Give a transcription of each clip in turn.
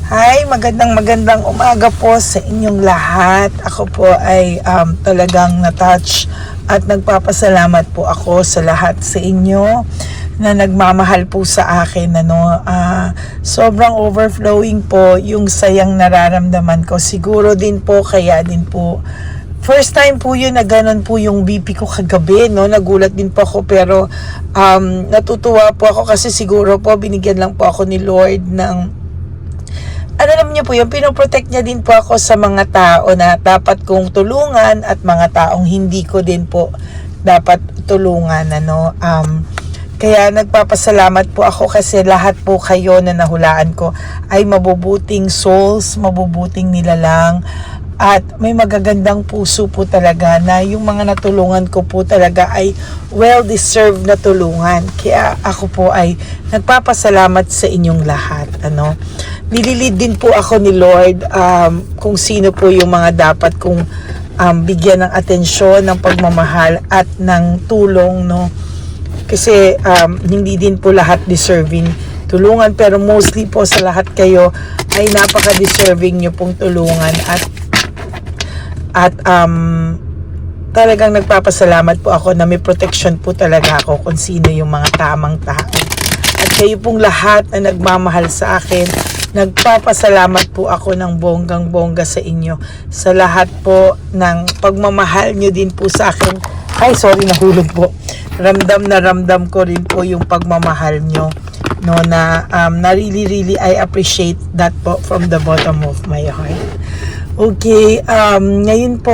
Hi, magandang umaga po sa inyong lahat. Ako po ay talagang na-touch at nagpapasalamat po ako sa lahat sa inyo na nagmamahal po sa akin. Sobrang overflowing po yung sayang nararamdaman ko. Siguro din po, kaya din po first time po yun na ganun po yung BP ko kagabi, no? Nagulat din po ako, pero natutuwa po ako kasi siguro po binigyan lang po ako ni Lord ng alam niyo po yun, pinoprotect niya din po ako sa mga tao na dapat kong tulungan at mga taong hindi ko din po dapat tulungan. Kaya nagpapasalamat po ako kasi lahat po kayo na nahulaan ko ay mabubuting souls, mabubuting nilalang, at may magagandang puso po talaga na yung mga natulungan ko po talaga ay well-deserved na tulungan. Kaya ako po ay nagpapasalamat sa inyong lahat. Nililid din po ako ni Lord kung sino po yung mga dapat kong bigyan ng atensyon, ng pagmamahal at ng tulong, no? Kasi hindi din po lahat deserving tulungan, pero mostly po sa lahat kayo ay napaka-deserving nyo pong tulungan at talagang nagpapasalamat po ako na may protection po talaga ako kung sino yung mga tamang tao. At kayo pong lahat na nagmamahal sa akin, nagpapasalamat po ako ng bonggang-bongga sa inyo. Sa lahat po ng pagmamahal nyo din po sa akin. Ay, sorry, nahulog po. Ramdam na ramdam ko rin po yung pagmamahal nyo. Na really I appreciate that po from the bottom of my heart. Okay, ngayon po,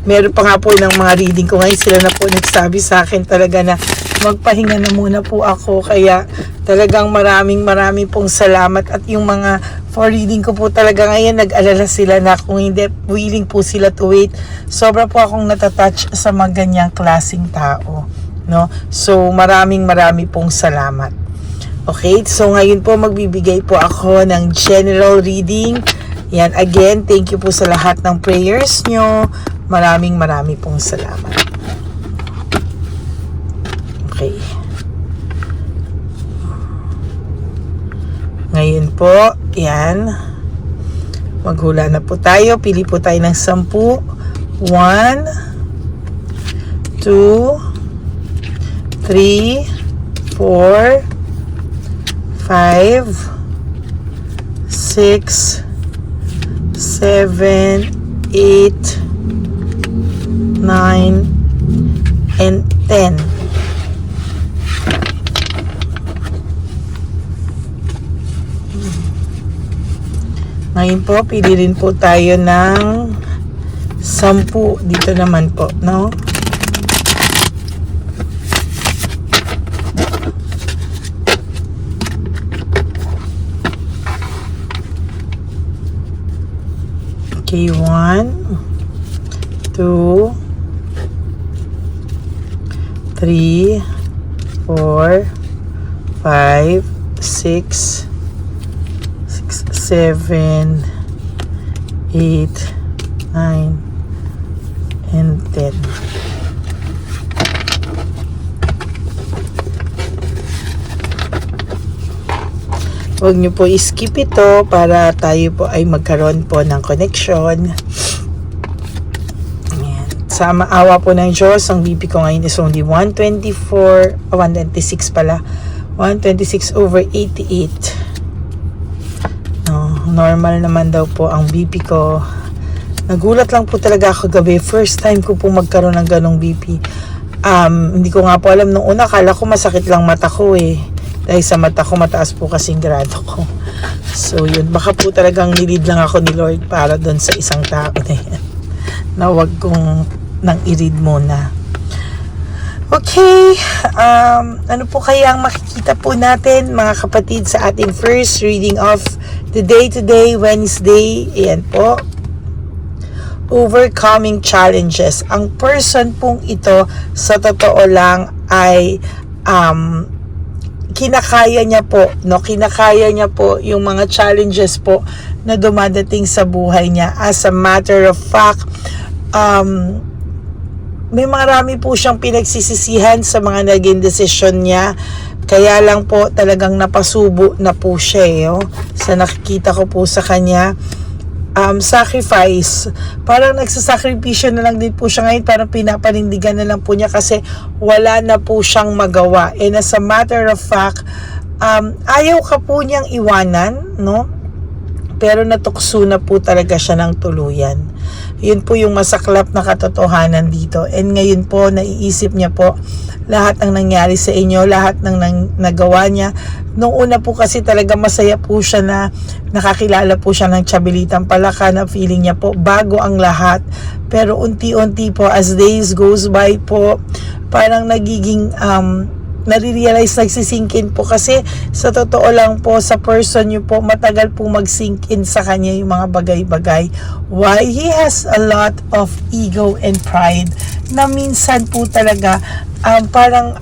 meron pa nga po ng mga reading ko ngayon. Sila na po nagsabi sa akin talaga na magpahinga na muna po ako. Kaya talagang maraming pong salamat. At yung mga for reading ko po talaga ngayon, nag-alala sila na kung hindi willing po sila to wait. Sobra po akong natatouch sa mga ganyang klaseng tao, no? So maraming pong salamat. Okay, so ngayon po magbibigay po ako ng general reading. Yan, again, thank you po sa lahat ng prayers nyo. Maraming pong salamat. Okay. Ngayon po, yan. Maghula na po tayo. Pili po tayo ng 10. 1, 2, 3, 4, 5, 6, 7, 8, 9, and 10. Ngayon po, pili rin po tayo ng 10 dito naman po, no? Okay, 1, 2, 3, 4, 5, 6, 7, 8, 9, and 10. Huwag nyo po i-skip ito para tayo po ay magkaroon po ng connection. Ayan. Sa maawa po ng Diyos, ang BP ko ngayon is only 126 pala. 126/88. No, normal naman daw po ang BP ko. Nagulat lang po talaga ako gabi. First time ko po magkaroon ng ganong BP. Hindi ko nga po alam nung una. Akala ko masakit lang mata ko eh. Dahil sa mata ko, mataas po kasing grado ko. So yun, baka po talagang nilid lang ako ni Lord para doon sa isang tao na yan. Na wag kong nang i-read muna. Okay, ano po kaya ang makikita po natin mga kapatid sa ating first reading of the day today, Wednesday? Ayan po. Overcoming challenges. Ang person pong ito, sa totoo lang, ay kinakaya niya po, no? Kinakaya niya po yung mga challenges po na dumadating sa buhay niya. As a matter of fact, may marami po siyang pinagsisisihan sa mga naging desisyon niya. Kaya lang po talagang napasubo na po siya sa nakikita ko po sa kanya. Sacrifice. Parang nagsasakripisyo na lang din po siya ngayon. Parang pinapanindigan na lang po niya kasi wala na po siyang magawa. And as a matter of fact, ayaw ka po niyang iwanan, no? Pero natukso na po talaga siya ng tuluyan. Yun po yung masaklap na katotohanan dito. And ngayon po, naiisip niya po lahat ng nangyari sa inyo, lahat ng nagawa niya. Nung una po kasi talaga masaya po siya na nakakilala po siya ng Chabelitang Palaka, na feeling niya po bago ang lahat. Pero unti-unti po, as days goes by po, parang nagiging nare-realize, nagsisinkin po kasi sa totoo lang po sa person nyo po, matagal po mag-sink in sa kanya yung mga bagay-bagay. Why? He has a lot of ego and pride na minsan po talaga parang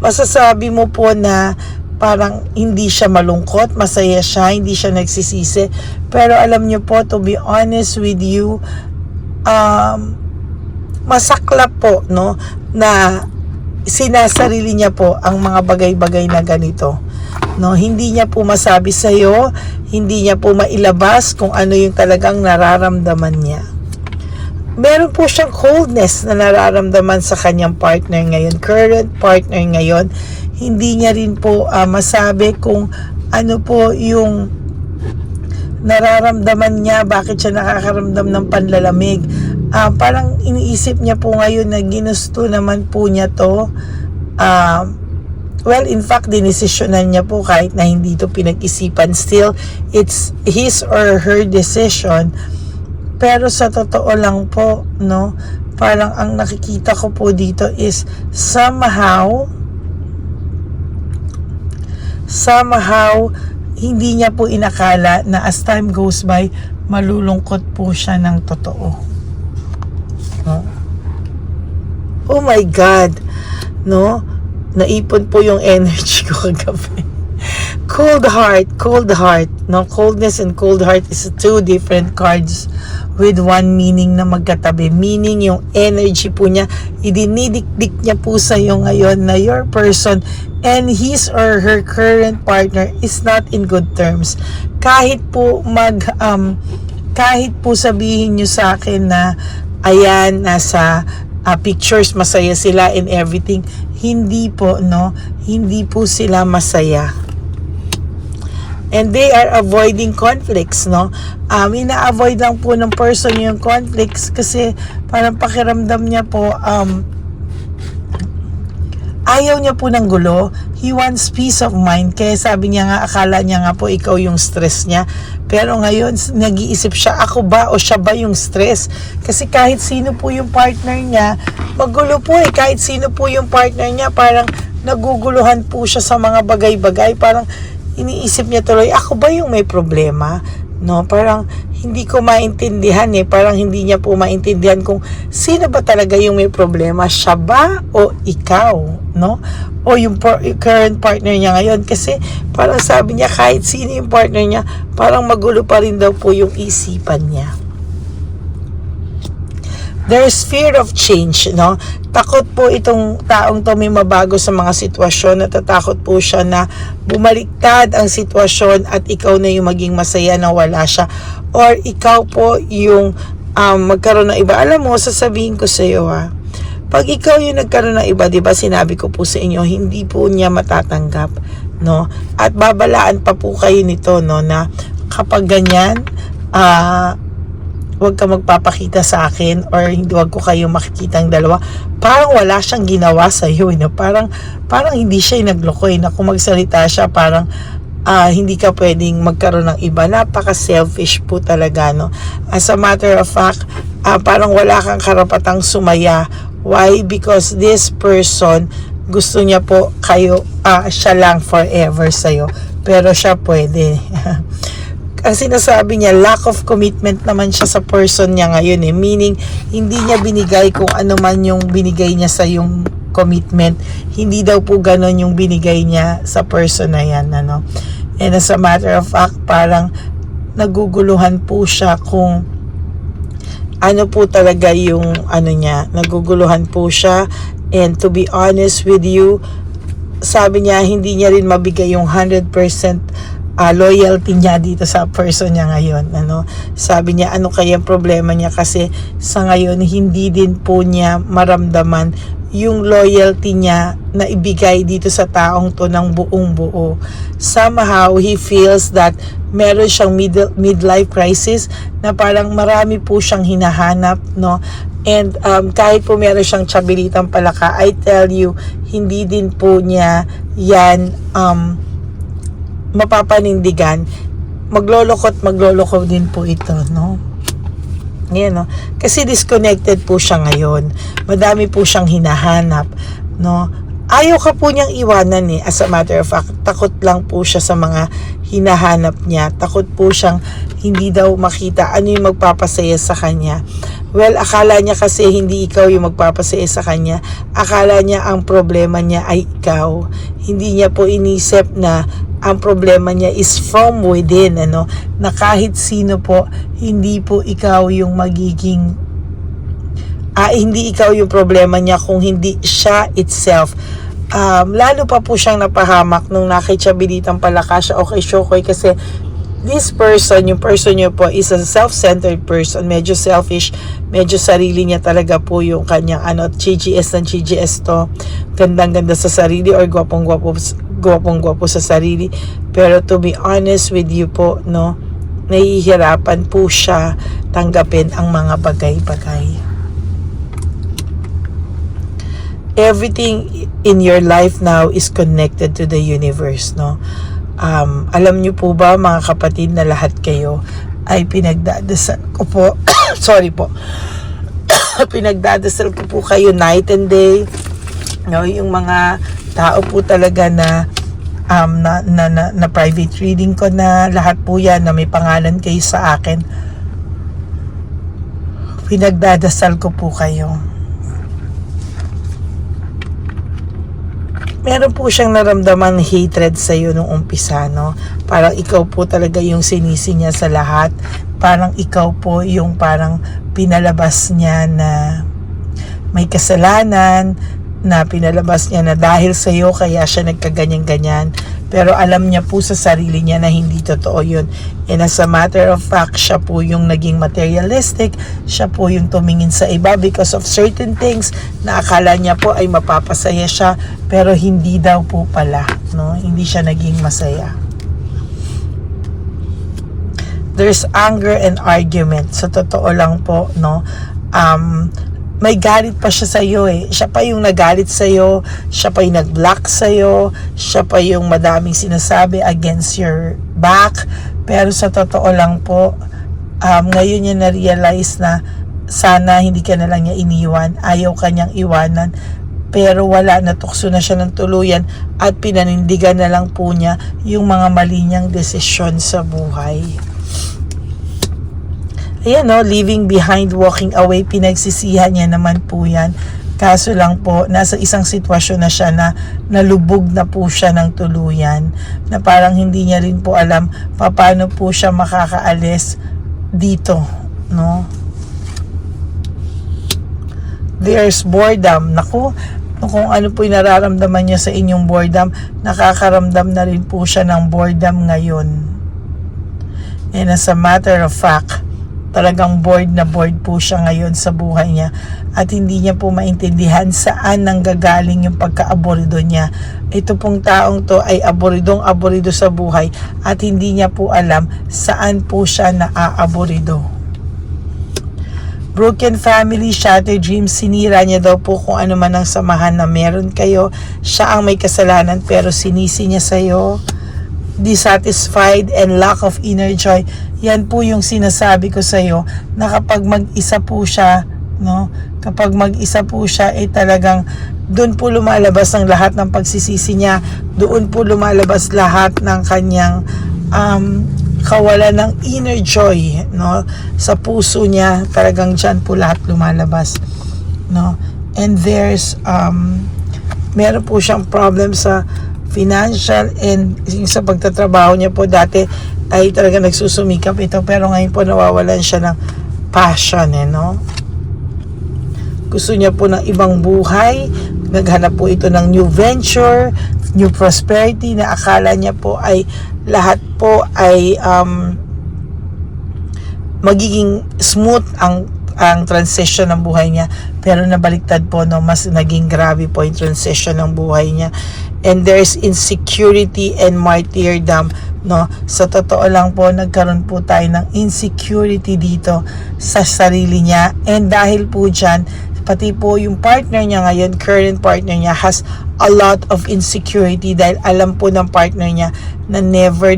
masasabi mo po na parang hindi siya malungkot, masaya siya, hindi siya nagsisisi. Pero alam nyo po, to be honest with you, masaklap po, no, na sinasarili niya po ang mga bagay-bagay na ganito, no? Hindi niya po masabi sa iyo, hindi niya po mailabas kung ano yung talagang nararamdaman niya. Meron po siyang coldness na nararamdaman sa kanyang partner ngayon, current partner ngayon. Hindi niya rin po masabi kung ano po yung nararamdaman niya, bakit siya nakakaramdam ng panlalamig. Parang iniisip niya po ngayon na ginusto naman po niya to. Well, in fact, dinesisyonan niya po kahit na hindi to pinag-isipan. Still, it's his or her decision. Pero sa totoo lang po, no, parang ang nakikita ko po dito is somehow, hindi niya po inakala na as time goes by, malulungkot po siya ng totoo. Oh my God, no? Naipon po yung energy ko kagabi. Cold heart, no? Coldness and cold heart is two different cards with one meaning na magkatabi. Meaning yung energy po niya, idinidikdik niya po sa iyo ngayon na your person and his or her current partner is not in good terms. Kahit po sabihin niyo sa akin na ayan, nasa pictures, masaya sila and everything. Hindi po, no? Hindi po sila masaya. And they are avoiding conflicts, no? Ina-avoid lang po ng person yung conflicts kasi parang pakiramdam niya po, ayaw niya po ng gulo. He wants peace of mind. Kaya sabi niya nga, akala niya nga po ikaw yung stress niya. Pero ngayon, nag-iisip siya, ako ba o siya ba yung stress? Kasi kahit sino po yung partner niya, magulo po Kahit sino po yung partner niya, parang naguguluhan po siya sa mga bagay-bagay. Parang iniisip niya tuloy, ako ba yung may problema? No, parang hindi ko maintindihan parang hindi niya po maintindihan kung sino ba talaga yung may problema, siya ba o ikaw, no? O yung current partner niya ngayon, kasi parang sabi niya kahit sino yung partner niya, parang magulo pa rin daw po yung isipan niya. There's fear of change, no? Takot po itong taong to may mabago sa mga sitwasyon. Natatakot po siya na bumaliktad ang sitwasyon at ikaw na yung maging masaya na wala siya. Or ikaw po yung magkaroon ng iba. Alam mo, sasabihin ko sa iyo pag ikaw yung nagkaroon ng iba, di ba sinabi ko po sa inyo, hindi po niya matatanggap, no? At babalaan pa po kayo nito, no? Na kapag ganyan, huwag ka magpapakita sa akin or huwag ko kayong makikitang dalawa. Parang wala siyang ginawa sa iyo, no? Parang hindi siya nagloko, na kung magsalita siya, parang hindi ka pwedeng magkaroon ng iba. Napaka-selfish po talaga, no? As a matter of fact, parang wala kang karapatang sumaya. Why? Because this person, gusto niya po kayo, siya lang forever sa'yo. Pero siya pwede. Ang sinasabi niya, lack of commitment naman siya sa person niya ngayon meaning hindi niya binigay kung ano man yung binigay niya sa yung commitment. Hindi daw po ganon yung binigay niya sa person na yan, ano. And as a matter of fact, parang naguguluhan po siya kung ano po talaga yung ano niya, naguguluhan po siya. And to be honest with you, sabi niya hindi niya rin mabigay yung 100% loyalty niya dito sa person niya ngayon. Sabi niya ano kaya ang problema niya, kasi sa ngayon hindi din po niya maramdaman yung loyalty niya na ibigay dito sa taong to ng buong buo. Somehow he feels that meron siyang midlife crisis, na parang marami po siyang hinahanap, no? And kahit po meron siyang tiyabilitang palaka, I tell you, hindi din po niya yan mapapanindigan. Magloloko din po ito, no? Yan, no? Kasi disconnected po siya ngayon. Madami po siyang hinahanap, no? Ayaw ka po niyang iwanan as a matter of fact. Takot lang po siya sa mga hinahanap niya. Takot po siyang hindi daw makita ano yung magpapasaya sa kanya. Well, akala niya kasi hindi ikaw yung magpapasaya sa kanya. Akala niya ang problema niya ay ikaw. Hindi niya po inisip na ang problema niya is from within, na kahit sino po, hindi po ikaw yung magiging hindi ikaw yung problema niya, kung hindi siya itself. Lalo pa po siyang napahamak nung nakitsabilitang palaka siya o kay Shokoy, kasi this person, yung person niyo po is a self-centered person, medyo selfish, medyo sarili niya talaga po yung kanyang GGS ng GGS to, gandang-ganda sa sarili or gwapong-gwapo sa sarili. Pero to be honest with you po, no, nahihirapan po siya tanggapin ang mga bagay-bagay. Everything in your life now is connected to the universe, no? Alam niyo po ba mga kapatid na lahat kayo ay pinagdadasal ko po sorry po pinagdadasal ko po kayo night and day, no? Yung mga tao po talaga na na private reading ko, na lahat po yan na may pangalan kayo sa akin, pinagdadasal ko po kayo. Meron po siyang naramdaman hatred sa iyo nung umpisa, no? Parang ikaw po talaga yung sinisi niya sa lahat. Parang ikaw po yung parang pinalabas niya na may kasalanan, na pinalabas niya na dahil sa iyo kaya siya nagkaganyan-ganyan. Pero alam niya po sa sarili niya na hindi totoo yun. And as a matter of fact, siya po yung naging materialistic, siya po yung tumingin sa iba because of certain things na akala niya po ay mapapasaya siya, pero hindi daw po pala, no? Hindi siya naging masaya. There's anger and argument. Sa totoo lang po, no? May galit pa siya sa iyo Siya pa yung nagalit sa iyo, siya pa yung nag-block sa iyo, siya pa yung madaming sinasabi against your back. Pero sa totoo lang po, ngayon niya na-realize na sana hindi ka na lang niya iniwan, ayaw kanyang iwanan. Pero wala, natukso na siya ng tuluyan at pinanindigan na lang po niya yung mga mali niyang desisyon sa buhay. Ayan, no, leaving behind, walking away, pinagsisihan niya naman po yan. Kaso lang po, nasa isang sitwasyon na siya na nalubog na po siya ng tuluyan, na parang hindi niya rin po alam paano po siya makakaalis dito, no? There's boredom. Naku, kung ano po yung nararamdaman niya sa inyong boredom, nakakaramdam na rin po siya ng boredom ngayon. And as a matter of fact, talagang bored na bored po siya ngayon sa buhay niya, at hindi niya po maintindihan saan nanggagaling yung pagka-aborido niya. Ito pong taong to ay aboridong-aborido sa buhay at hindi niya po alam saan po siya naaaborido. Broken family, shattered dreams, sinira niya daw po kung ano man ang samahan na meron kayo. Siya ang may kasalanan pero sinisi niya sa'yo. Dissatisfied and lack of inner joy. Yan po yung sinasabi ko sa iyo, na kapag mag-isa po siya, no? Kapag mag-isa po siya, talagang doon po lumalabas ang lahat ng pagsisisi niya. Doon po lumalabas lahat ng kanyang kawalan ng inner joy, no? Sa puso niya, talagang diyan po lahat lumalabas, no? And there's meron po siyang problem sa financial and sa pagtatrabaho niya po. Dati ay talaga nagsusumikap ito, pero ngayon po nawawalan siya ng passion, no? Gusto niya po ng ibang buhay. Naghanap po ito ng new venture, new prosperity na akala niya po ay lahat po ay magiging smooth ang transition ng buhay niya, pero nabaliktad po, no, mas naging grabe po yung transition ng buhay niya, and there's insecurity and martyrdom, no. Sa totoo lang po, nagkaroon po tayo ng insecurity dito sa sarili niya, and dahil po dyan, pati po yung partner niya ngayon, current partner niya, has a lot of insecurity dahil alam po ng partner niya na never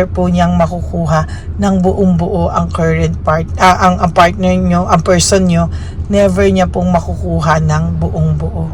po niyang makukuha ng buong buo ang current ang partner niyo, ang person niyo, never niya pong makukuha ng buong buo.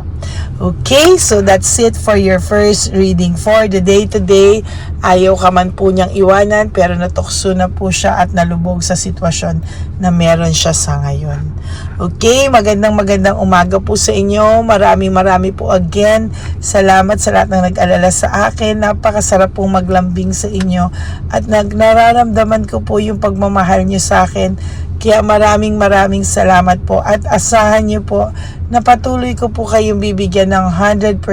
Okay, so that's it for your first reading for the day today. Ayaw ka man po niyang iwanan, pero natukso na po siya at nalubog sa sitwasyon na meron siya sa ngayon. Okay, magandang umaga po sa inyo. Marami po again. Salamat sa lahat ng nag-alala sa akin. Napakasarap pong maglambing sa inyo at nararamdaman ko po yung pagmamahal niyo sa akin. Kaya maraming salamat po, at asahan niyo po na patuloy ko po kayong bibigyan ng 100%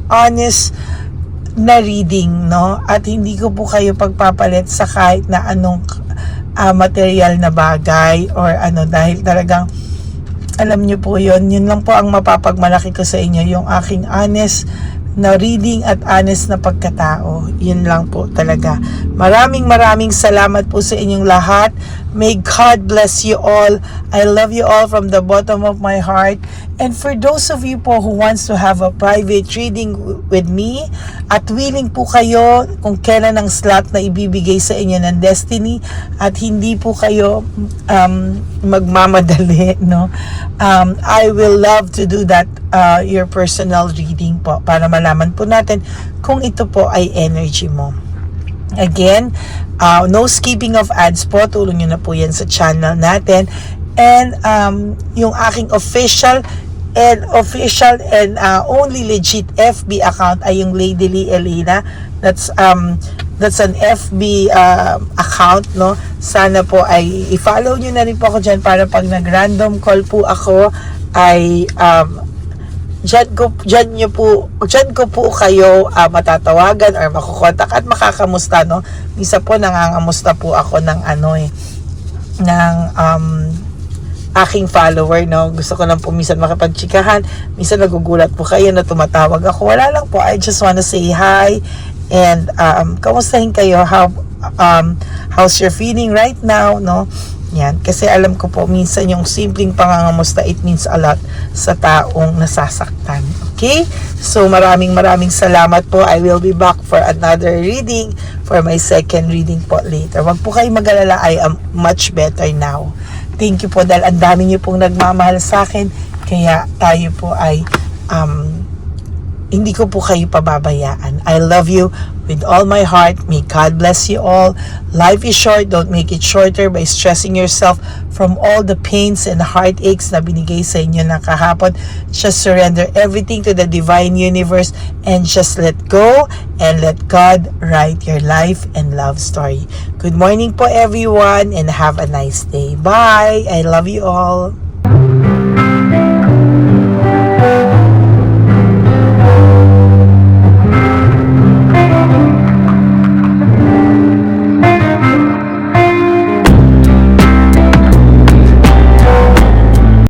honest na reading, no? At hindi ko po kayo pagpapalit sa kahit na anong material na bagay or ano, dahil talagang alam niyo po yun lang po ang mapapagmalaki ko sa inyo, yung aking honest na reading at honest na pagkatao. Yun lang po talaga. Maraming salamat po sa inyong lahat. May God bless you all. I love you all from the bottom of my heart. And for those of you po who wants to have a private reading with me, at willing po kayo kung kailan ang slot na ibibigay sa inyo ng destiny, at hindi po kayo magmamadali, no? I will love to do that, your personal reading po, para malaman po natin kung ito po ay energy mo. Again, no skipping of ads po, tulong nyo na po yan sa channel natin. And yung aking official and only legit FB account ay yung Lady Lee Elena. That's an FB account, no? Sana po ay i-follow nyo na rin po ako dyan, para pag nag-random call po ako ay dyan ko po kayo matatawagan or makukontak at makakamusta, no? Minsan po nangangamusta po ako ng ng aking follower, no? Gusto ko lang po minsan makipagtsikahan, minsan nagugulat po kayo na tumatawag ako. Wala lang po, I just wanna say hi and kamustahin kayo, how's your feeling right now, no? Yan, kasi alam ko po minsan yung simpleng pangangamusta, it means a lot sa taong nasasaktan. Okay? So maraming salamat po. I will be back for another reading, for my second reading po later. Wag po kayo mag-alala, I am much better now. Thank you po dahil ang dami niyo pong nagmamahal sa akin, kaya tayo po ay hindi ko po kayo pababayaan. I love you with all my heart. May God bless you all. Life is short. Don't make it shorter by stressing yourself from all the pains and heartaches na binigay sa inyo na kahapon. Just surrender everything to the divine universe and just let go and let God write your life and love story. Good morning po everyone and have a nice day. Bye! I love you all.